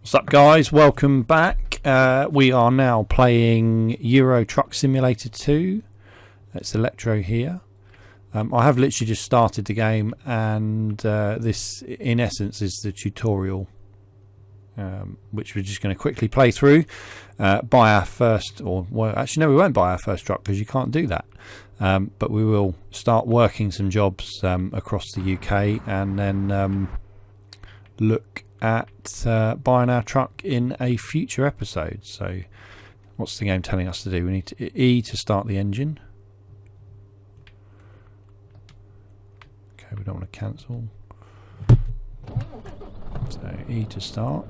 What's up, guys? Welcome back. We are now playing Euro Truck Simulator 2. It's Electro here. I have literally just started the game, and this in essence is the tutorial, which we're just going to quickly play through, buy our first, or well, actually no, we won't buy our first truck because you can't do that, but we will start working some jobs across the UK, and then look at buying our truck in a future episode. So what's the game telling us to do? We need to E to start the engine. Okay, we don't want to cancel, so E to start.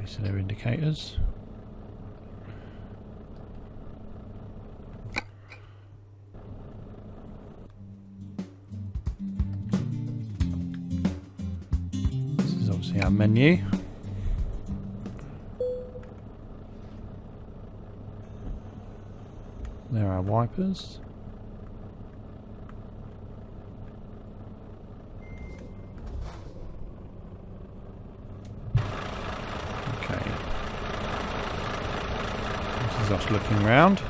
So they're indicators. This is obviously our menu. There are our wipers. Us looking around.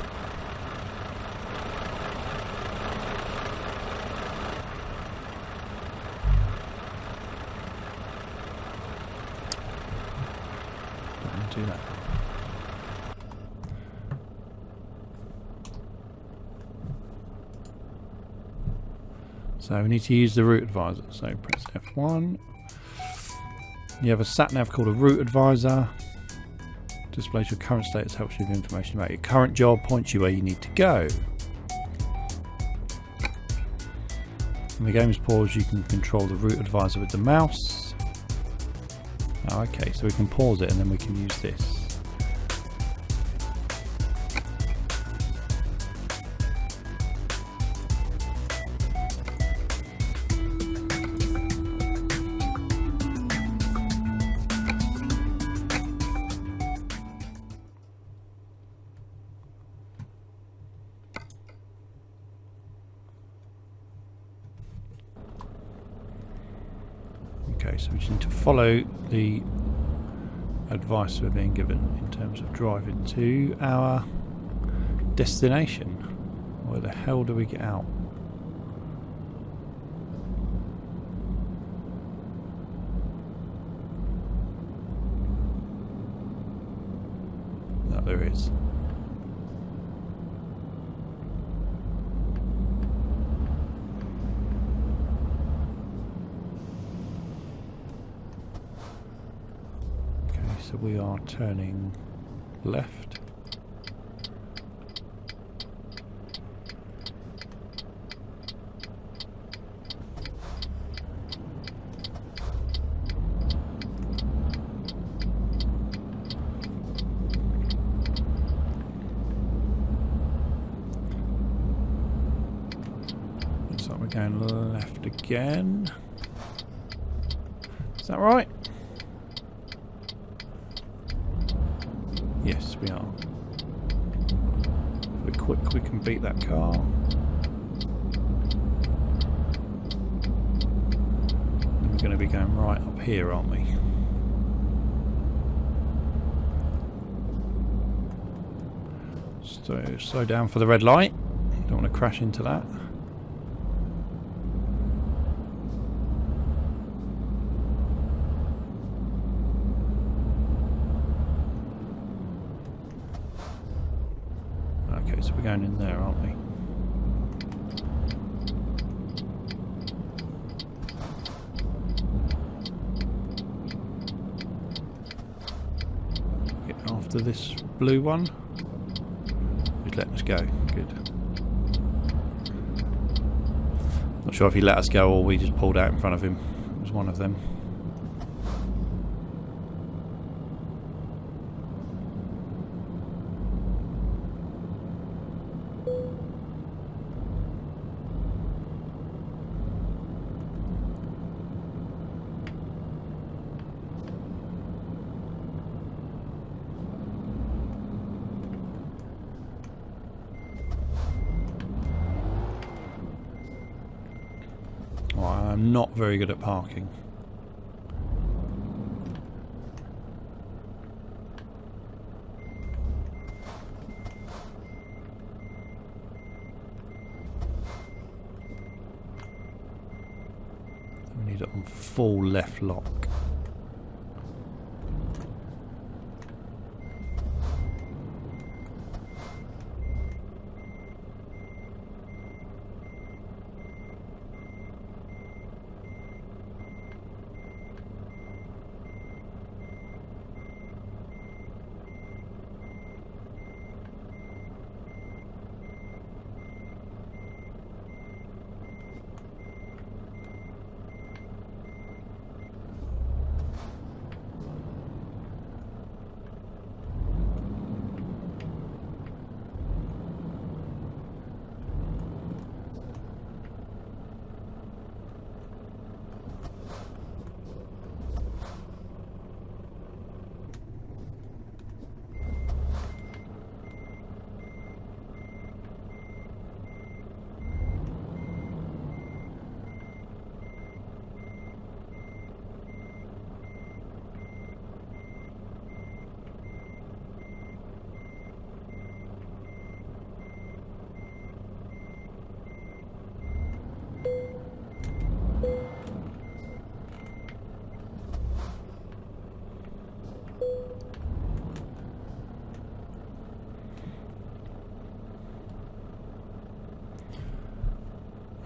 Don't do that. So we need to use the route advisor. So press F1. You have a sat nav called a route advisor. Displays your current status, helps you with information about your current job, points you where you need to go. When the game is paused, you can control the route advisor with the mouse. Oh, okay, so we can pause it and then we can use this. Okay, so we just need to follow the advice we're being given in terms of driving to our destination. Where the hell do we get out? No, there is. So we are turning left. Looks like we're going left again. Is that right? Yes, we are. If we're quick, we can beat that car. And we're going to be going right up here, aren't we? So slow down for the red light. Don't want to crash into that. Okay, so we're going in there, aren't we? Get after this blue one. He's letting us go. Good. Not sure if he let us go or we just pulled out in front of him. It was one of them. I'm not very good at parking. We need it on full left lock.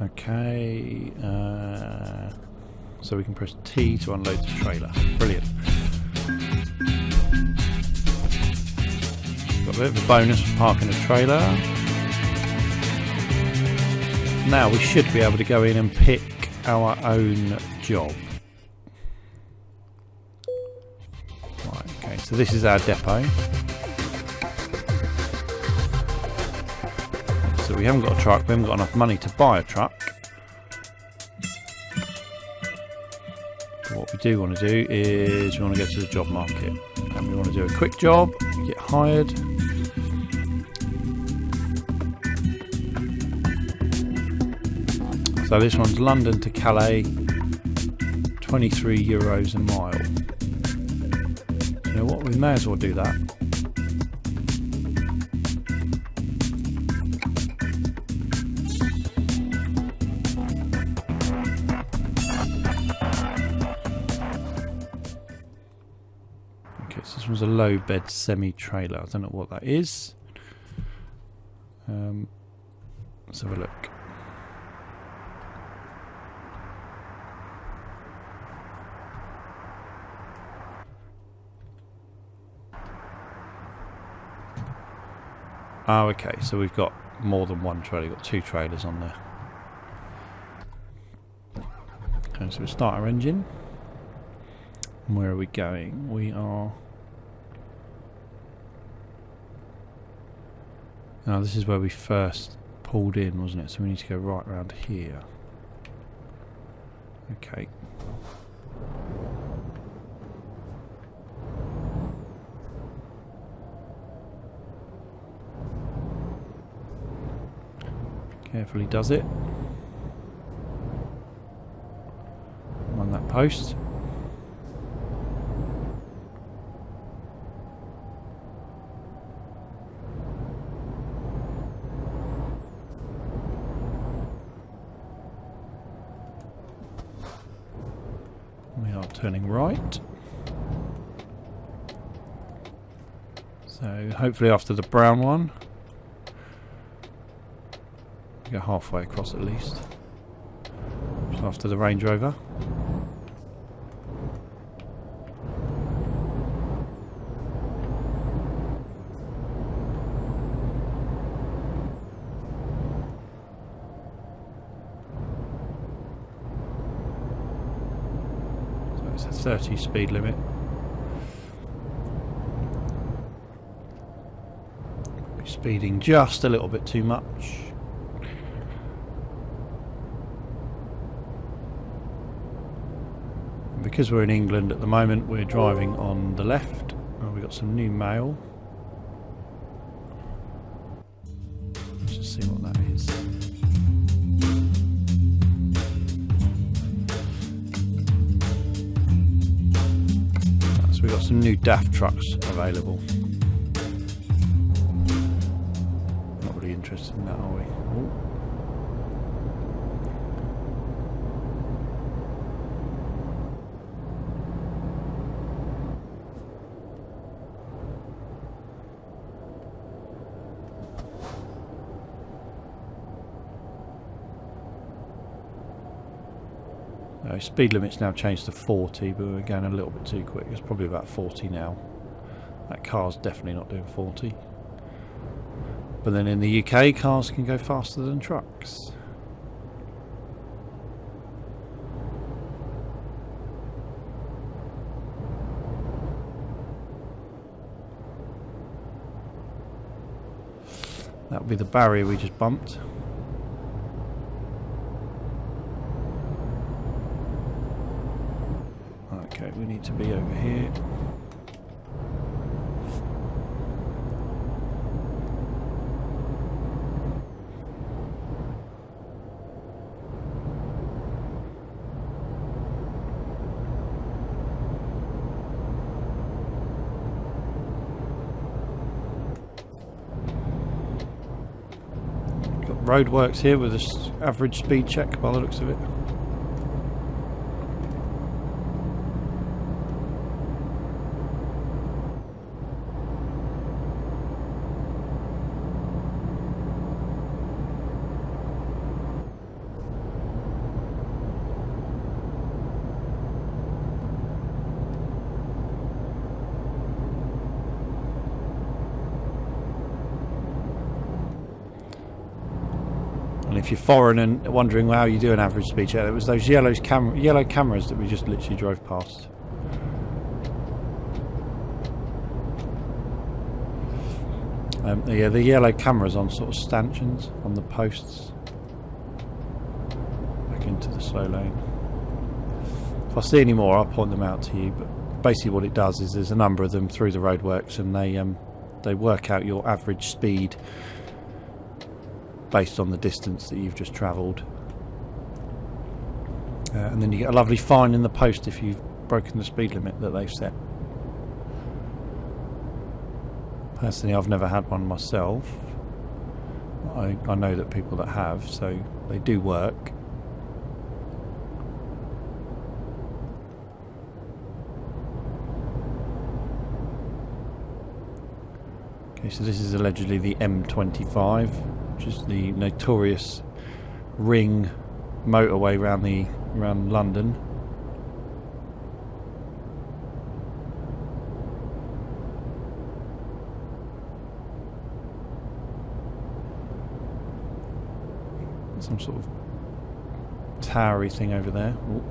Okay, so we can press T to unload the trailer. Brilliant. Got a bit of a bonus for parking a trailer. Now we should be able to go in and pick our own job. Right, okay, so this is our depot. So we haven't got a truck, we haven't got enough money to buy a truck. But what we do want to do is we want to go to the job market and we want to do a quick job, get hired. So this one's London to Calais, €23 a mile. You know what, we may as well do that. This one's a low bed semi-trailer. I don't know what that is. Let's have a look. Oh, okay. So we've got more than one trailer. We've got two trailers on there. Okay, so we'll start our engine. And where are we going? We are... Now this is where we first pulled in, wasn't it? So we need to go right around here. Okay. Carefully does it. On that post. Turning right. So hopefully after the brown one, go halfway across at least. So after the Range Rover. It's a 30 speed limit. Speeding just a little bit too much. Because we're in England at the moment, we're driving on the left. Oh, we've got some new mail. Let's just see what that is. some new daft trucks available. Not really interested in that, are we? Ooh. Speed limit's now changed to 40, but we're going a little bit too quick. It's probably about 40 now. That car's definitely not doing 40. But then in the UK, cars can go faster than trucks. That would be the barrier we just bumped. Okay, we need to be over here. Got roadworks here with this average speed check by the looks of it. And if you're foreign and wondering how you do an average speed check, it was those yellow cameras that we just literally drove past. Yeah, the yellow cameras on sort of stanchions on the posts. Back into the slow lane. If I see any more, I'll point them out to you. But basically, what it does is there's a number of them through the roadworks, and they work out your average speed based on the distance that you've just travelled, and then you get a lovely fine in the post if you've broken the speed limit that they've set. Personally, I've never had one myself. I know that people that have, so they do work. Okay, so this is allegedly the M25, which is the notorious ring motorway around London. Some sort of towery thing over there. Ooh.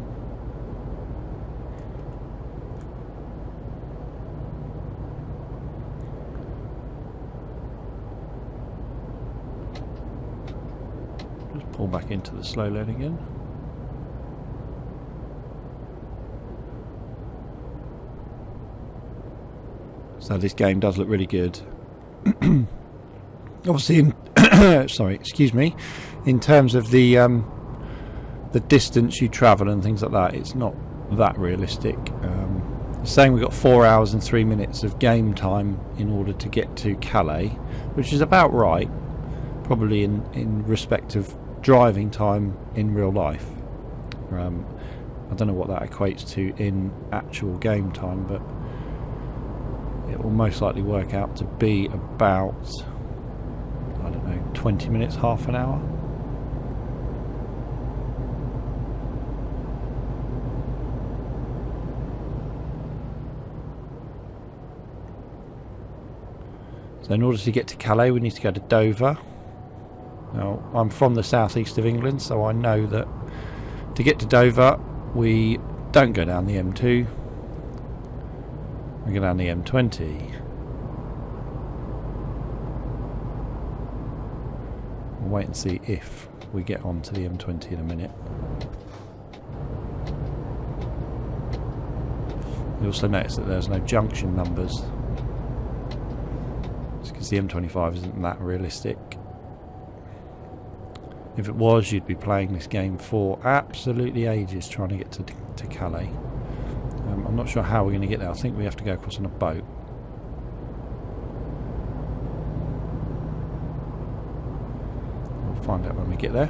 Pull back into the slow lane again. So this game does look really good. Obviously, sorry, excuse me. In terms of the distance you travel and things like that, it's not that realistic. Saying we've got 4 hours and 3 minutes of game time in order to get to Calais, which is about right, probably in respect of driving time in real life. I don't know what that equates to in actual game time, but it will most likely work out to be about, I don't know, 20 minutes, half an hour. So in order to get to Calais, we need to go to Dover. Now, I'm from the southeast of England, so I know that to get to Dover, we don't go down the M2, we go down the M20. We'll wait and see if we get onto the M20 in a minute. You also notice that there's no junction numbers. It's because the M25 isn't that realistic. If it was, you'd be playing this game for absolutely ages trying to get to Calais. I'm not sure how we're going to get there. I think we have to go across on a boat. We'll find out when we get there.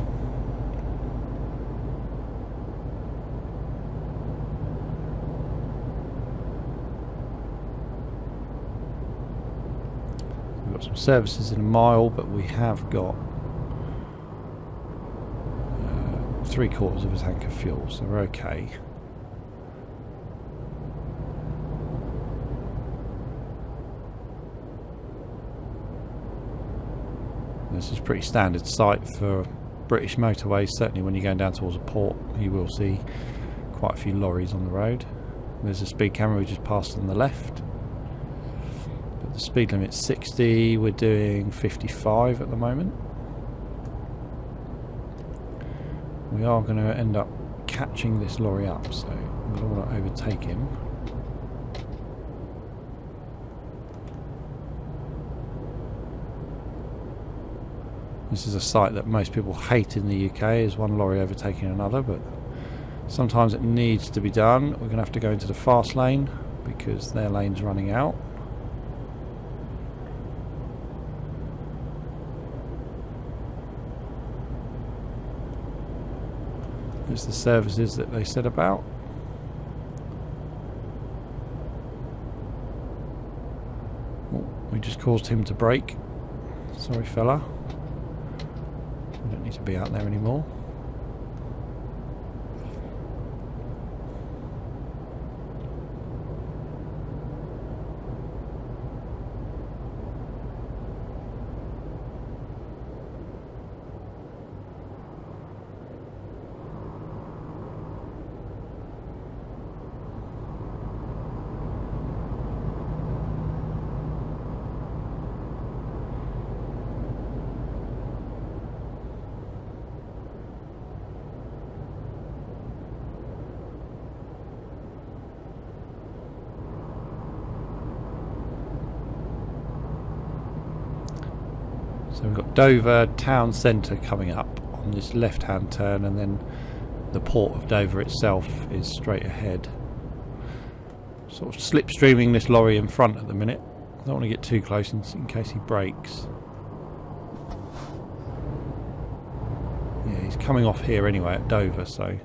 We've got some services in a mile, but we have got 3/4 of a tank of fuel, so we're okay. This is a pretty standard sight for British motorways. Certainly when you're going down towards a port, you will see quite a few lorries on the road. There's a speed camera we just passed on the left. But the speed limit's 60, we're doing 55 at the moment. We are going to end up catching this lorry up, so we don't want to overtake him. This is a sight that most people hate in the UK, is one lorry overtaking another, but sometimes it needs to be done. We're going to have to go into the fast lane because their lane's running out. There's the services that they said about. Oh, we just caused him to brake. Sorry fella. We don't need to be out there anymore. So we've got Dover town centre coming up on this left hand turn, and then the port of Dover itself is straight ahead. Sort of slipstreaming this lorry in front at the minute. I don't want to get too close in case he brakes. Yeah, he's coming off here anyway at Dover, so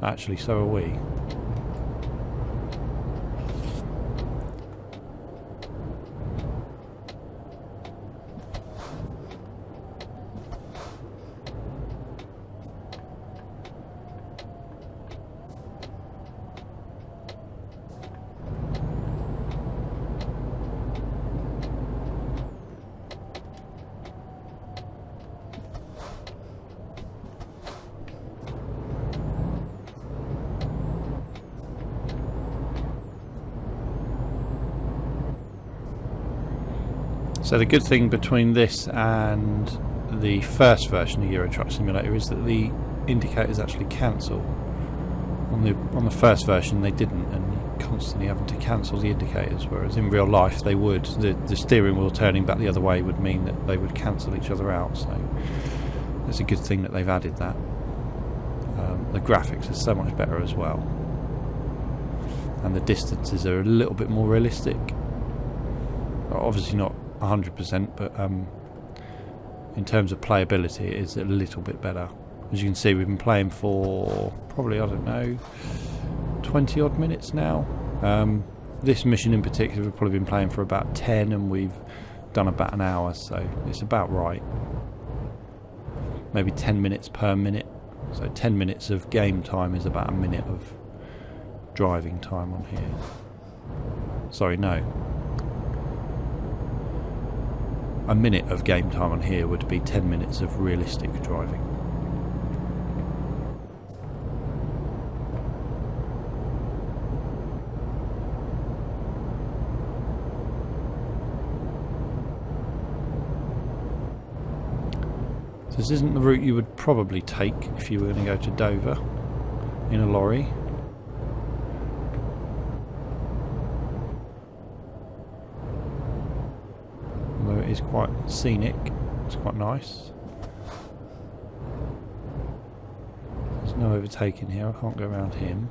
actually so are we. So the good thing between this and the first version of Euro Truck Simulator is that the indicators actually cancel. On the first version they didn't, and you're constantly having to cancel the indicators, whereas in real life they would. The steering wheel turning back the other way would mean that they would cancel each other out, so it's a good thing that they've added that. The graphics are so much better as well, and the distances are a little bit more realistic. Obviously not 100%, but in terms of playability it is a little bit better. As you can see, we've been playing for probably, I don't know, 20 odd minutes now. This mission in particular we've probably been playing for about 10, and we've done about an hour, so it's about right. Maybe 10 minutes per minute, so 10 minutes of game time is about a minute of driving time on here. Sorry, no. A minute of game time on here would be 10 minutes of realistic driving. So this isn't the route you would probably take if you were going to go to Dover in a lorry. Is quite scenic, it's quite nice. There's no overtaking here, I can't go around him.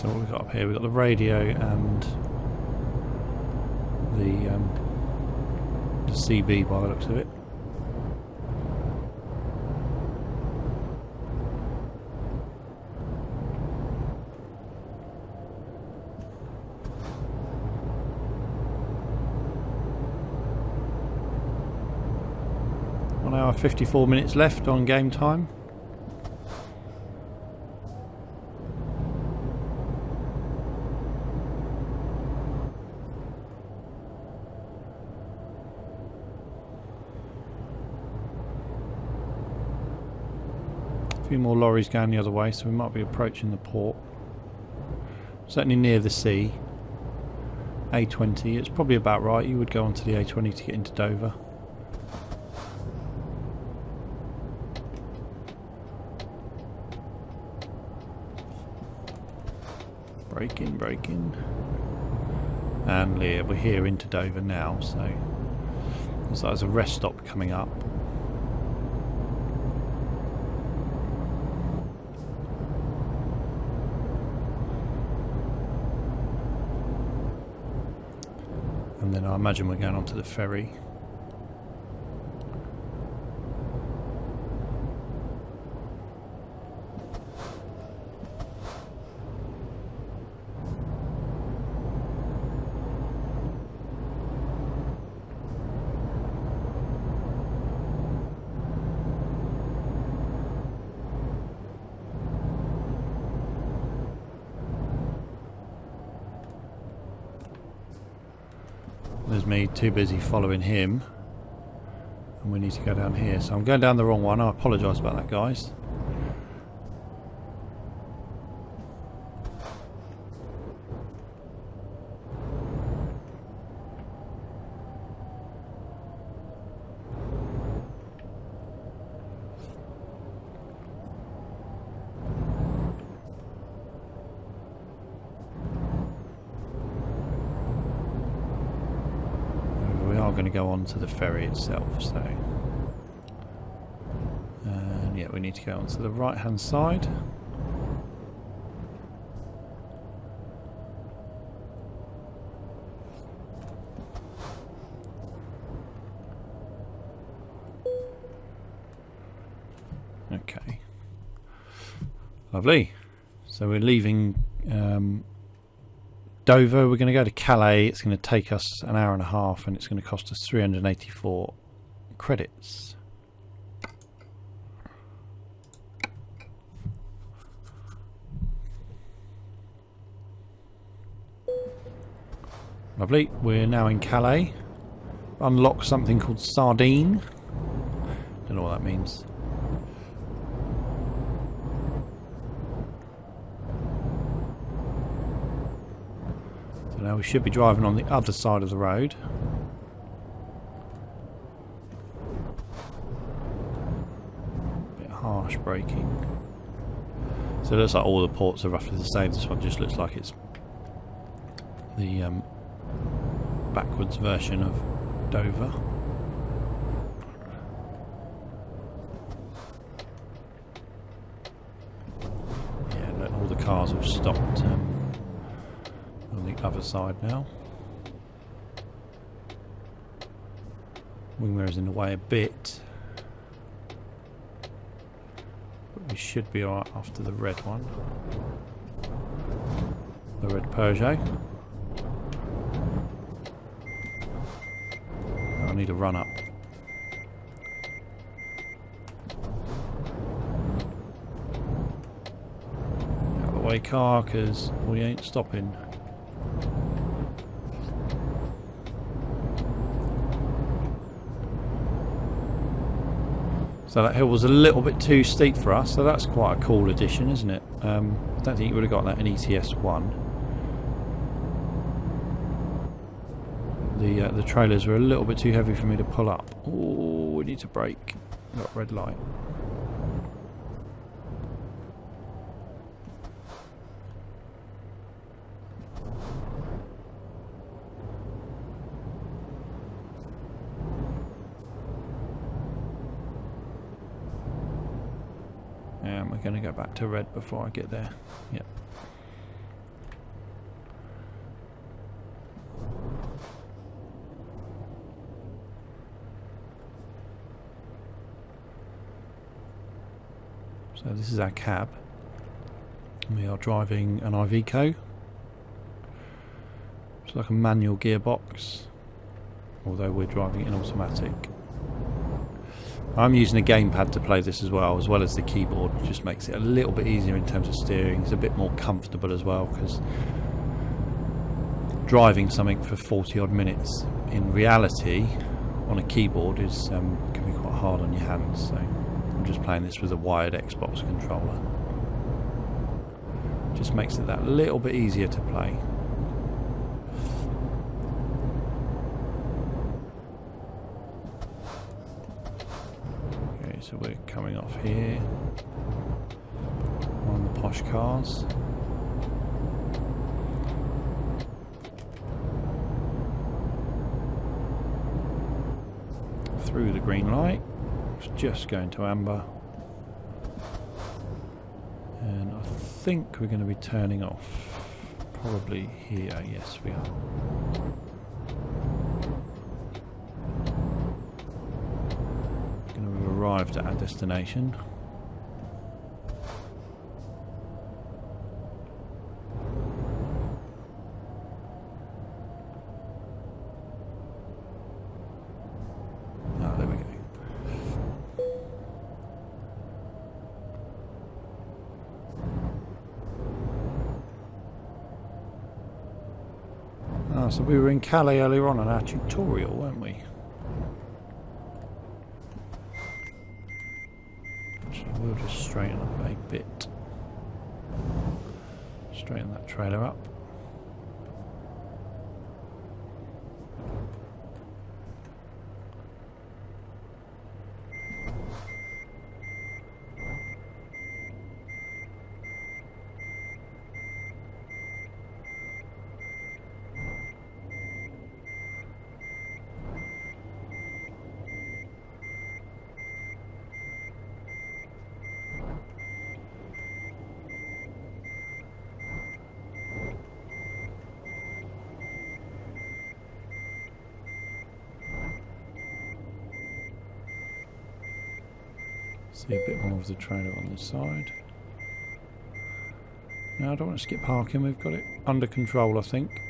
So what we've got up here, we've got the radio and the CB by the looks of it. Hour 54 minutes left on game time. A few more lorries going the other way, so we might be approaching the port. Certainly near the sea. A20, it's probably about right. You would go onto the A20 to get into Dover. Braking. And we're here into Dover now, so there's a rest stop coming up. And then I imagine we're going onto the ferry. There's me too busy following him, and we need to go down here, so I'm going down the wrong one. I apologise about that, guys. Going to go on to the ferry itself, so yeah, we need to go onto the right hand side. Okay, lovely. So we're leaving Dover. We're going to go to Calais. It's going to take us an hour and a half, and it's going to cost us 384 credits. Lovely. We're now in Calais. Unlock something called Sardine. Don't know what that means. Now we should be driving on the other side of the road. Bit harsh braking. So it looks like all the ports are roughly the same. This one just looks like it's the backwards version of Dover. Yeah, look, all the cars have stopped. On the other side now. Wing mirror's in the way a bit, but we should be alright after the red one. The red Peugeot. I need a run up. Out of the way, car, because we ain't stopping. So that hill was a little bit too steep for us, so that's quite a cool addition, isn't it? I don't think you would have got that in ETS1. The trailers were a little bit too heavy for me to pull up. Oh, we need to brake. Got red light. We're going to go back to red before I get there. Yep. So this is our cab. We are driving an Iveco. It's like a manual gearbox, although we're driving it in automatic. I'm using a gamepad to play this as well as the keyboard. It just makes it a little bit easier in terms of steering. It's a bit more comfortable as well, because driving something for 40 odd minutes in reality on a keyboard is can be quite hard on your hands. So I'm just playing this with a wired Xbox controller. Just makes it that little bit easier to play. Okay, so we're coming off here on the posh cars. Through the green light. It's just going to amber. And I think we're going to be turning off. Probably here, yes we are. Going to have arrived at our destination. There we go. So we were in Calais earlier on our tutorial, weren't we? So we'll just straighten up a bit. Straighten that trailer up. See a bit more of the trailer on the side. No, I don't want to skip parking, we've got it under control, I think.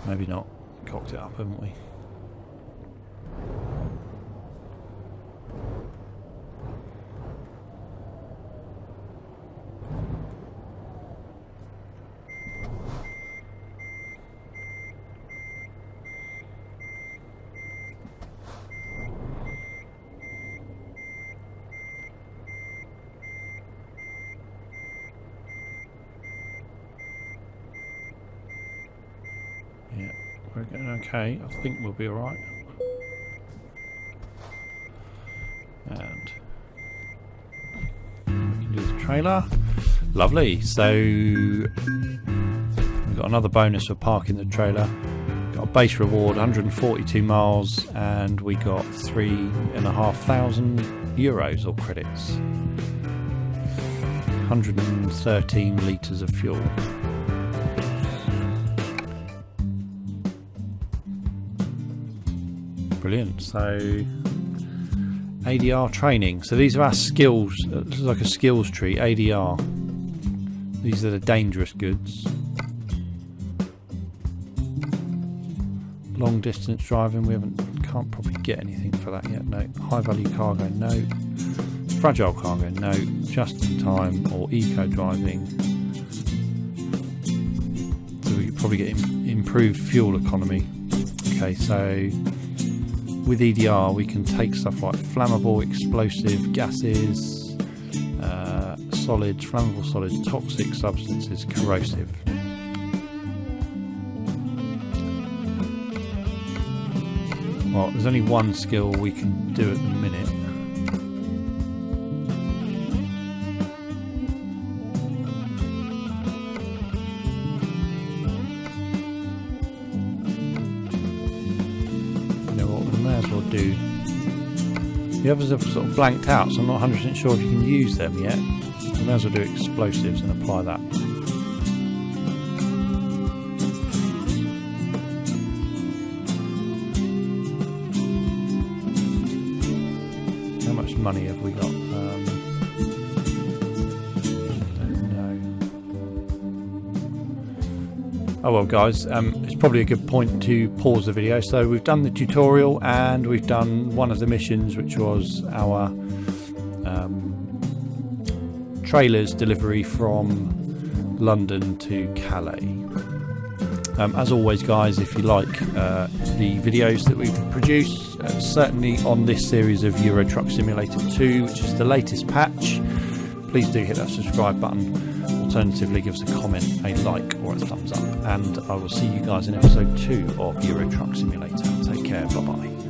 Maybe not. Cocked it up, haven't we? Yeah, we're getting okay. I think we'll be alright. And we can do the trailer. Lovely. So we've got another bonus for parking the trailer. Got a base reward, 142 miles, and we got 3,500 euros or credits. 113 litres of fuel. Brilliant. So ADR training. So these are our skills. This is like a skills tree. ADR. These are the dangerous goods. Long distance driving. Can't probably get anything for that yet. No. High value cargo. No. Fragile cargo. No. Just in time or eco driving. So we could probably get improved fuel economy. Okay. So with EDR we can take stuff like flammable, explosive, gases, solids, flammable solids, toxic substances, corrosive. Well, there's only one skill we can do at the minute. The others have sort of blanked out, so I'm not 100% sure if you can use them yet. I may as well do explosives and apply that. How much money have we got? Don't know. Oh well, guys, it's probably a good point to pause the video. So we've done the tutorial and we've done one of the missions, which was our trailers delivery from London to Calais. As always, guys, if you like the videos that we've produced, certainly on this series of Euro Truck Simulator 2, which is the latest patch, please do hit that subscribe button. Alternatively, give us a comment, a like or a thumbs up, and I will see you guys in episode 2 of Euro Truck Simulator. Take care, bye bye.